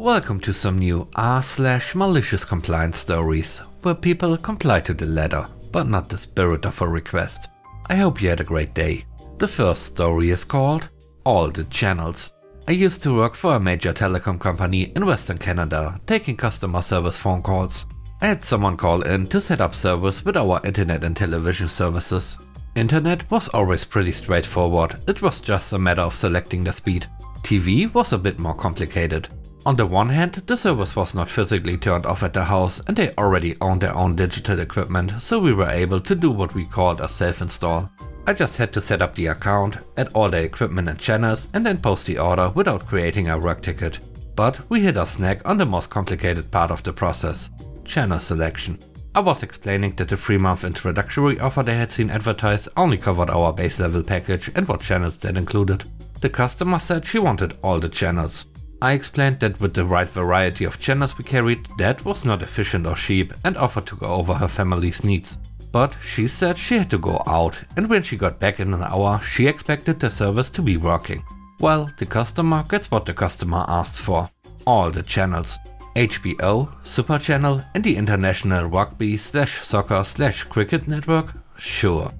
Welcome to some new r/malicious compliance stories, where people comply to the letter, but not the spirit of a request. I hope you had a great day. The first story is called All the Channels. I used to work for a major telecom company in Western Canada, taking customer service phone calls. I had someone call in to set up service with our internet and television services. Internet was always pretty straightforward, it was just a matter of selecting the speed. TV was a bit more complicated. On the one hand, the service was not physically turned off at the house and they already owned their own digital equipment, so we were able to do what we called a self-install. I just had to set up the account, add all the equipment and channels, and then post the order without creating a work ticket. But we hit a snag on the most complicated part of the process: channel selection. I was explaining that the 3-month introductory offer they had seen advertised only covered our base level package and what channels that included. The customer said she wanted all the channels. I explained that with the right variety of channels we carried, that was not efficient or cheap, and offered to go over her family's needs. But she said she had to go out, and when she got back in an hour, she expected the service to be working. Well, the customer gets what the customer asks for: all the channels. HBO, Super Channel, and the International Rugby/Soccer/Cricket Network? Sure.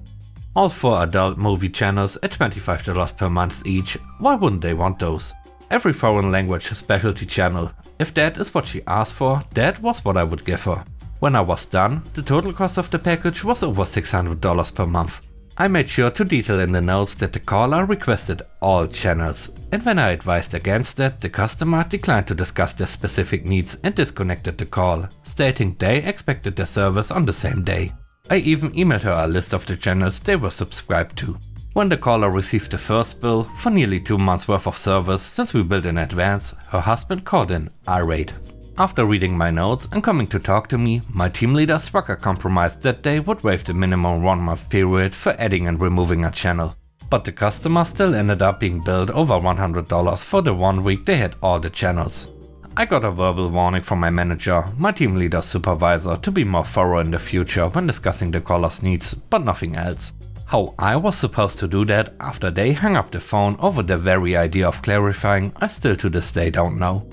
All 4 adult movie channels at $25 per month each. Why wouldn't they want those? Every foreign language specialty channel. If that is what she asked for, that was what I would give her. When I was done, the total cost of the package was over $600 per month. I made sure to detail in the notes that the caller requested all channels, and when I advised against that, the customer declined to discuss their specific needs and disconnected the call, stating they expected their service on the same day. I even emailed her a list of the channels they were subscribed to. When the caller received the first bill for nearly 2 months worth of service since we billed in advance, her husband called in irate. After reading my notes and coming to talk to me, my team leader struck a compromise that they would waive the minimum 1-month period for adding and removing a channel. But the customer still ended up being billed over $100 for the 1 week they had all the channels. I got a verbal warning from my manager, my team leader's supervisor, to be more thorough in the future when discussing the caller's needs, but nothing else. How I was supposed to do that after they hung up the phone over the very idea of clarifying, I still to this day don't know.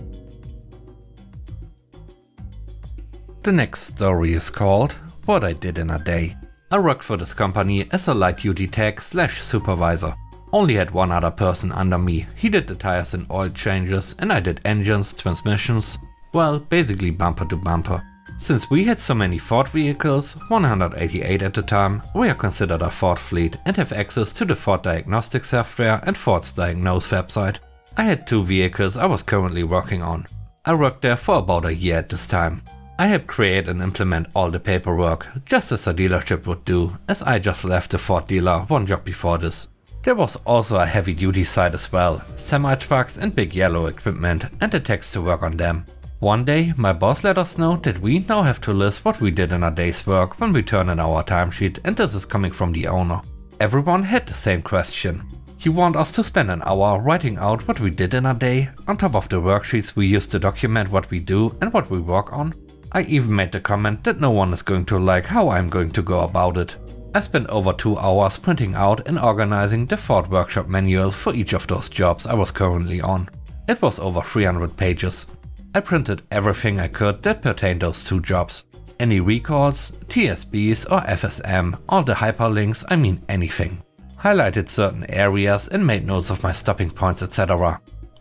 The next story is called What I Did in a Day. I worked for this company as a light duty tech/supervisor. Only had one other person under me. He did the tires and oil changes, and I did engines, transmissions, well, basically bumper to bumper. Since we had so many Ford vehicles, 188 at the time, we are considered a Ford fleet and have access to the Ford diagnostic software and Ford's Diagnose website. I had 2 vehicles I was currently working on. I worked there for about a year at this time. I helped create and implement all the paperwork, just as a dealership would do, as I just left the Ford dealer 1 job before this. There was also a heavy duty side as well, semi-trucks and big yellow equipment, and the techs to work on them. One day, my boss let us know that we now have to list what we did in a day's work when we turn in our timesheet, and this is coming from the owner. Everyone had the same question. You want us to spend an hour writing out what we did in a day, on top of the worksheets we use to document what we do and what we work on? I even made the comment that no one is going to like how I'm going to go about it. I spent over 2 hours printing out and organizing the Ford workshop manual for each of those jobs I was currently on. It was over 300 pages. I printed everything I could that pertained those 2 jobs. Any recalls, TSBs or FSM, all the hyperlinks, I mean anything. Highlighted certain areas and made notes of my stopping points, etc.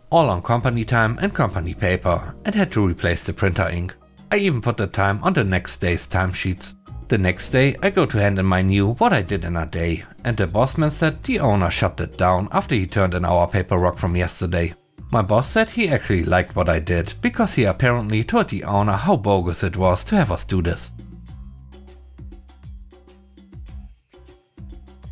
All on company time and company paper, and had to replace the printer ink. I even put the time on the next day's timesheets. The next day I go to hand in my new What I Did in a Day, and the bossman said the owner shut it down after he turned in our paperwork from yesterday. My boss said he actually liked what I did, because he apparently told the owner how bogus it was to have us do this.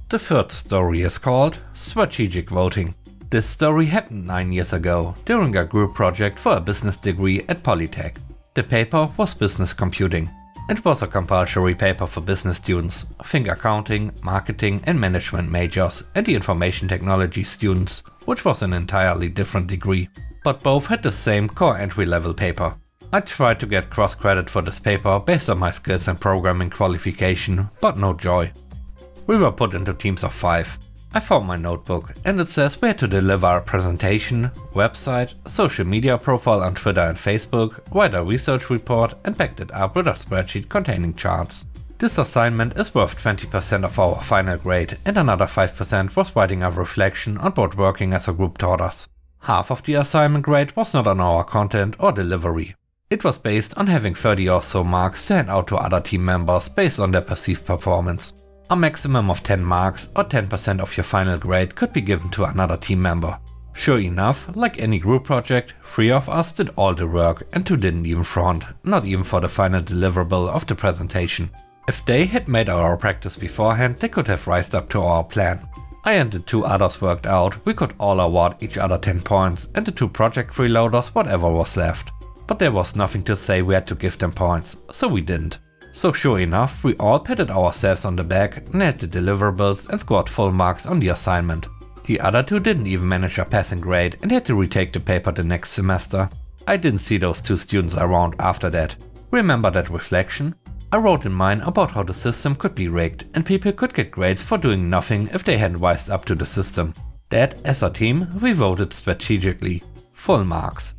The third story is called Strategic Voting. This story happened 9 years ago, during a group project for a business degree at Polytech. The paper was Business Computing. It was a compulsory paper for business students, think accounting, marketing and management majors, and the information technology students, which was an entirely different degree. But both had the same core entry-level paper. I tried to get cross-credit for this paper based on my skills and programming qualification, but no joy. We were put into teams of 5. I found my notebook and it says we had to deliver a presentation, website, social media profile on Twitter and Facebook, write a research report and backed it up with a spreadsheet containing charts. This assignment is worth 20% of our final grade and another 5% was writing a reflection on what working as a group taught us. Half of the assignment grade was not on our content or delivery. It was based on having 30 or so marks to hand out to other team members based on their perceived performance. A maximum of 10 marks or 10% of your final grade could be given to another team member. Sure enough, like any group project, 3 of us did all the work and 2 didn't even front, not even for the final deliverable of the presentation. If they had made our practice beforehand, they could have rised up to our plan. I and the 2 others worked out we could all award each other 10 points and the 2 project freeloaders whatever was left. But there was nothing to say we had to give them points, so we didn't. So sure enough, we all patted ourselves on the back, nailed the deliverables and scored full marks on the assignment. The other 2 didn't even manage a passing grade and had to retake the paper the next semester. I didn't see those 2 students around after that. Remember that reflection? I wrote in mine about how the system could be rigged and people could get grades for doing nothing if they hadn't wised up to the system. That, as a team, we voted strategically. Full marks.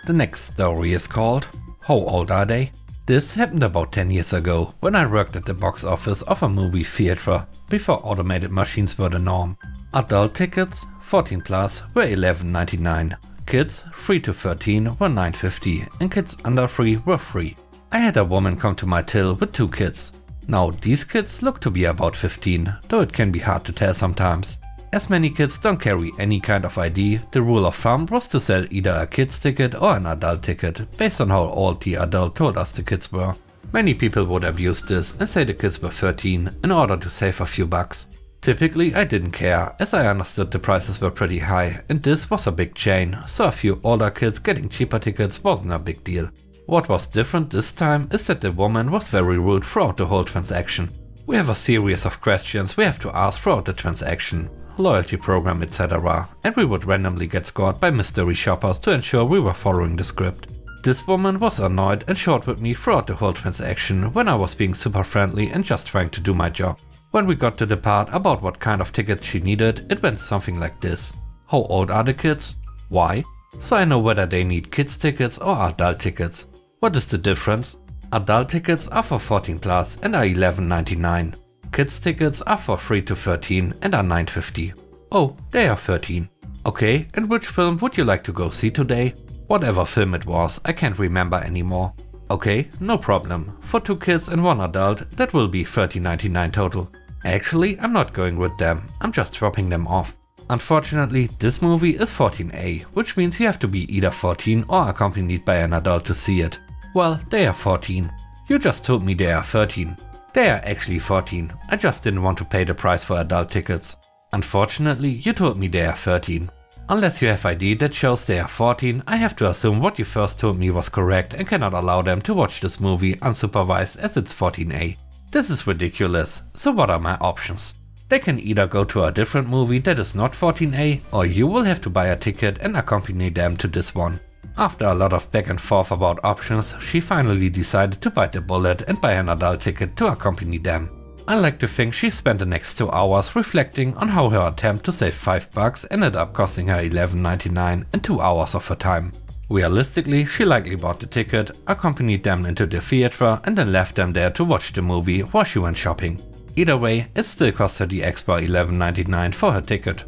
The next story is called How Old Are They? This happened about 10 years ago when I worked at the box office of a movie theater before automated machines were the norm. Adult tickets, 14 plus, were $11.99. Kids 3 to 13 were $9.50 and kids under 3 were free. I had a woman come to my till with 2 kids. Now these kids look to be about 15, though it can be hard to tell sometimes. As many kids don't carry any kind of ID, the rule of thumb was to sell either a kid's ticket or an adult ticket, based on how old the adult told us the kids were. Many people would abuse this and say the kids were 13 in order to save a few bucks. Typically I didn't care, as I understood the prices were pretty high and this was a big chain, so a few older kids getting cheaper tickets wasn't a big deal. What was different this time is that the woman was very rude throughout the whole transaction. We have a series of questions we have to ask throughout the transaction. Loyalty program, etc. and we would randomly get scored by mystery shoppers to ensure we were following the script. This woman was annoyed and short with me throughout the whole transaction when I was being super friendly and just trying to do my job. When we got to the part about what kind of ticket she needed, it went something like this. How old are the kids? Why? So I know whether they need kids tickets or adult tickets. What is the difference? Adult tickets are for 14 plus and are $11.99. Kids tickets are for 3 to 13 and are $9.50. Oh, they are 13. Okay, and which film would you like to go see today? Whatever film it was, I can't remember anymore. Okay, no problem. For 2 kids and 1 adult, that will be $13.99 total. Actually, I'm not going with them, I'm just dropping them off. Unfortunately, this movie is 14A, which means you have to be either 14 or accompanied by an adult to see it. Well, they are 14. You just told me they are 13. They are actually 14, I just didn't want to pay the price for adult tickets. Unfortunately, you told me they are 13. Unless you have ID that shows they are 14, I have to assume what you first told me was correct and cannot allow them to watch this movie unsupervised as it's 14A. This is ridiculous, so what are my options? They can either go to a different movie that is not 14A, or you will have to buy a ticket and accompany them to this one. After a lot of back and forth about options, she finally decided to bite the bullet and buy an adult ticket to accompany them. I like to think she spent the next 2 hours reflecting on how her attempt to save $5 ended up costing her $11.99 and 2 hours of her time. Realistically, she likely bought the ticket, accompanied them into the theater and then left them there to watch the movie while she went shopping. Either way, it still cost her the extra $11.99 for her ticket.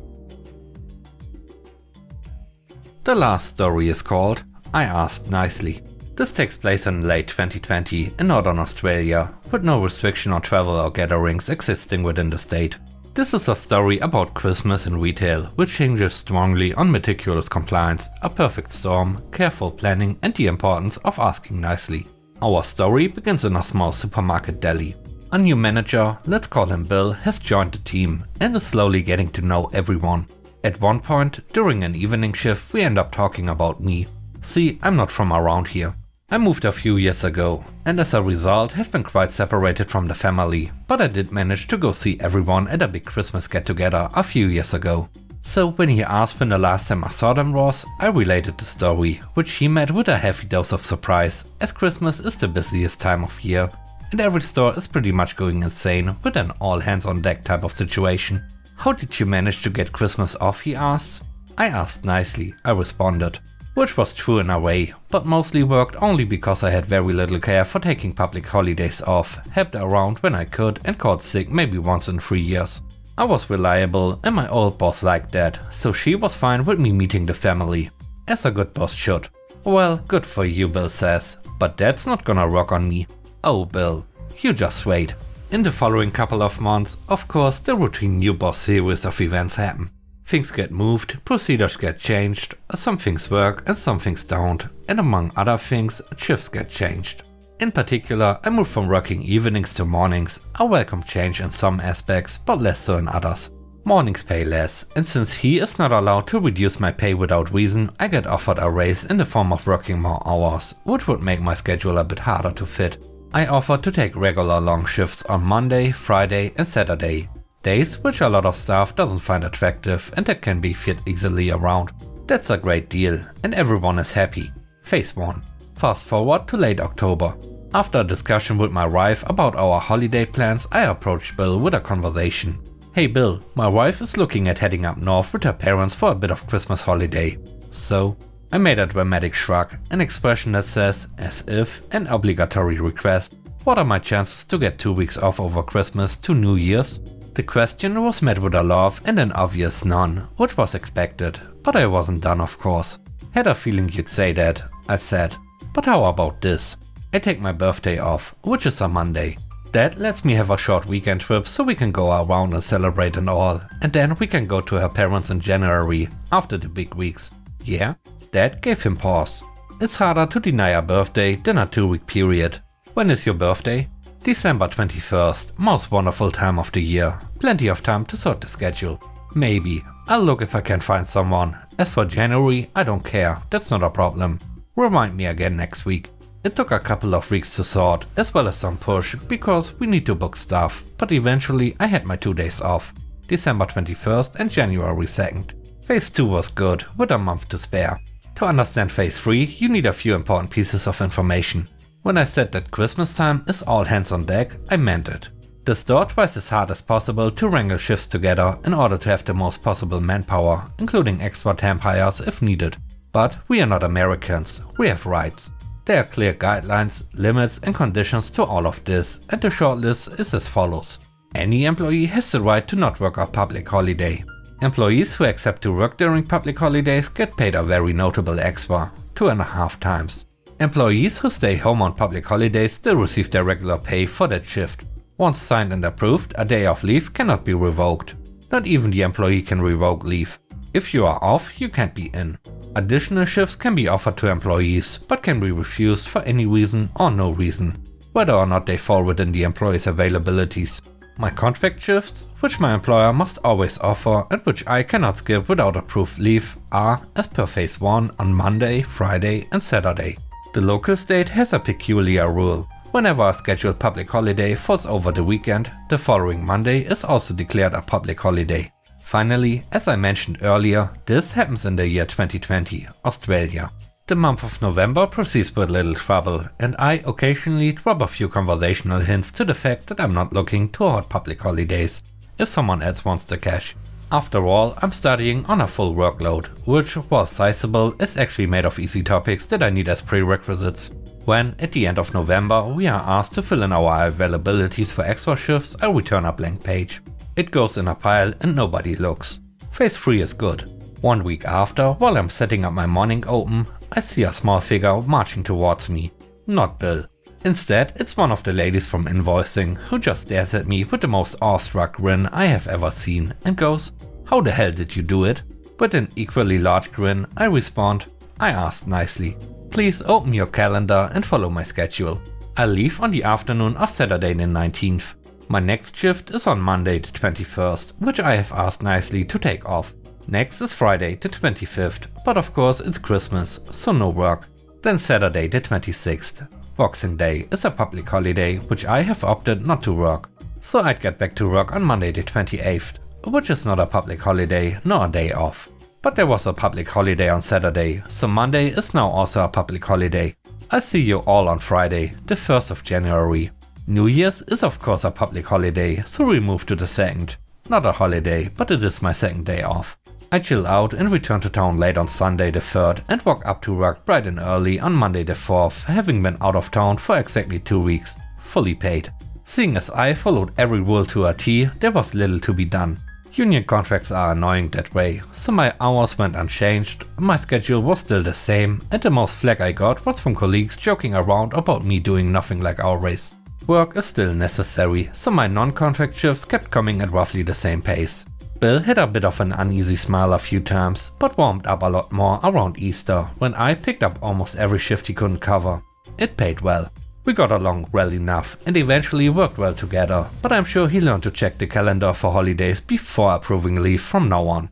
The last story is called I Asked Nicely. This takes place in late 2020 in Northern Australia, with no restriction on travel or gatherings existing within the state. This is a story about Christmas in retail, which hinges strongly on meticulous compliance, a perfect storm, careful planning and the importance of asking nicely. Our story begins in a small supermarket deli. A new manager, let's call him Bill, has joined the team and is slowly getting to know everyone. At one point, during an evening shift, we end up talking about me. See, I'm not from around here. I moved a few years ago, and as a result have been quite separated from the family, but I did manage to go see everyone at a big Christmas get-together a few years ago. So when he asked when the last time I saw them was, I related the story, which he met with a heavy dose of surprise, as Christmas is the busiest time of year. and every store is pretty much going insane with an all hands on deck type of situation. "How did you manage to get Christmas off?" he asked. I asked nicely, I responded. Which was true in a way, but mostly worked only because I had very little care for taking public holidays off, helped around when I could and called sick maybe once in 3 years. I was reliable and my old boss liked that, so she was fine with me meeting the family. As a good boss should. "Well, good for you," Bill says, "but that's not gonna work on me." Oh Bill, you just wait. In the following couple of months, of course, the routine new boss series of events happen. Things get moved, procedures get changed, some things work and some things don't, and among other things, shifts get changed. In particular, I moved from working evenings to mornings, a welcome change in some aspects, but less so in others. Mornings pay less, and since he is not allowed to reduce my pay without reason, I get offered a raise in the form of working more hours, which would make my schedule a bit harder to fit. I offered to take regular long shifts on Monday, Friday and Saturday. Days which a lot of staff doesn't find attractive and that can be fit easily around. That's a great deal and everyone is happy. Phase 1. Fast forward to late October. After a discussion with my wife about our holiday plans, I approached Bill with a conversation. "Hey Bill, my wife is looking at heading up north with her parents for a bit of Christmas holiday. So?" I made a dramatic shrug, an expression that says, as if, an obligatory request. What are my chances to get 2 weeks off over Christmas to New Year's? The question was met with a laugh and an obvious none, which was expected, but I wasn't done of course. "Had a feeling you'd say that," I said, "but how about this? I take my birthday off, which is a Monday. That lets me have a short weekend trip so we can go around and celebrate and all, and then we can go to her parents in January, after the big weeks." "Yeah?" That gave him pause. It's harder to deny a birthday than a 2-week period. "When is your birthday?" "December 21st, most wonderful time of the year. Plenty of time to sort the schedule." "Maybe. I'll look if I can find someone. As for January, I don't care, that's not a problem. Remind me again next week." It took a couple of weeks to sort, as well as some push, because we need to book stuff, but eventually I had my 2 days off. December 21st and January 2nd. Phase 2 was good, with a month to spare. To understand Phase 3, you need a few important pieces of information. When I said that Christmas time is all hands on deck, I meant it. The store tries as hard as possible to wrangle shifts together in order to have the most possible manpower, including extra temp hires if needed. But we are not Americans, we have rights. There are clear guidelines, limits and conditions to all of this, and the short list is as follows. Any employee has the right to not work a public holiday. Employees who accept to work during public holidays get paid a very notable extra, 2.5 times. Employees who stay home on public holidays still receive their regular pay for that shift. Once signed and approved, a day of leave cannot be revoked. Not even the employee can revoke leave. If you are off, you can't be in. Additional shifts can be offered to employees, but can be refused for any reason or no reason, whether or not they fall within the employee's availabilities. My contract shifts, which my employer must always offer and which I cannot skip without approved leave, are, as per Phase 1, on Monday, Friday and Saturday. The local state has a peculiar rule. Whenever a scheduled public holiday falls over the weekend, the following Monday is also declared a public holiday. Finally, as I mentioned earlier, this happens in the year 2020, Australia. The month of November proceeds with little trouble, and I occasionally drop a few conversational hints to the fact that I'm not looking toward public holidays, if someone else wants the cash. After all, I'm studying on a full workload, which, while sizable, is actually made of easy topics that I need as prerequisites. When, at the end of November, we are asked to fill in our availabilities for extra shifts, I return a blank page. It goes in a pile and nobody looks. Phase 3 is good. 1 week after, while I'm setting up my morning open, I see a small figure marching towards me. Not Bill. Instead, it's one of the ladies from invoicing, who just stares at me with the most awestruck grin I have ever seen and goes, "How the hell did you do it?" With an equally large grin, I respond, I asked nicely, "Please open your calendar and follow my schedule." I leave on the afternoon of Saturday the 19th. My next shift is on Monday the 21st, which I have asked nicely to take off. Next is Friday the 25th, but of course it's Christmas, so no work. Then Saturday the 26th. Boxing Day is a public holiday, which I have opted not to work. So I'd get back to work on Monday the 28th, which is not a public holiday nor a day off. But there was a public holiday on Saturday, so Monday is now also a public holiday. I'll see you all on Friday, the 1st of January. New Year's is of course a public holiday, so we moved to the 2nd. Not a holiday, but it is my 2nd day off. I chill out and return to town late on Sunday the 3rd and walk up to work bright and early on Monday the 4th, having been out of town for exactly 2 weeks, fully paid. Seeing as I followed every rule to a T, there was little to be done. Union contracts are annoying that way, so my hours went unchanged, my schedule was still the same, and the most flack I got was from colleagues joking around about me doing nothing like our race. Work is still necessary, so my non-contract shifts kept coming at roughly the same pace. Bill had a bit of an uneasy smile a few times, but warmed up a lot more around Easter, when I picked up almost every shift he couldn't cover. It paid well. We got along well enough and eventually worked well together, but I'm sure he learned to check the calendar for holidays before approving leave from now on.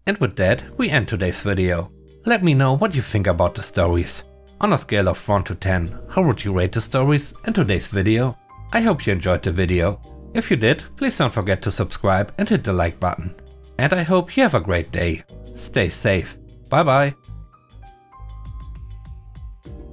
And with that, we end today's video. Let me know what you think about the stories. On a scale of 1 to 10, how would you rate the stories and today's video? I hope you enjoyed the video. If you did, please don't forget to subscribe and hit the like button. And I hope you have a great day. Stay safe. Bye bye.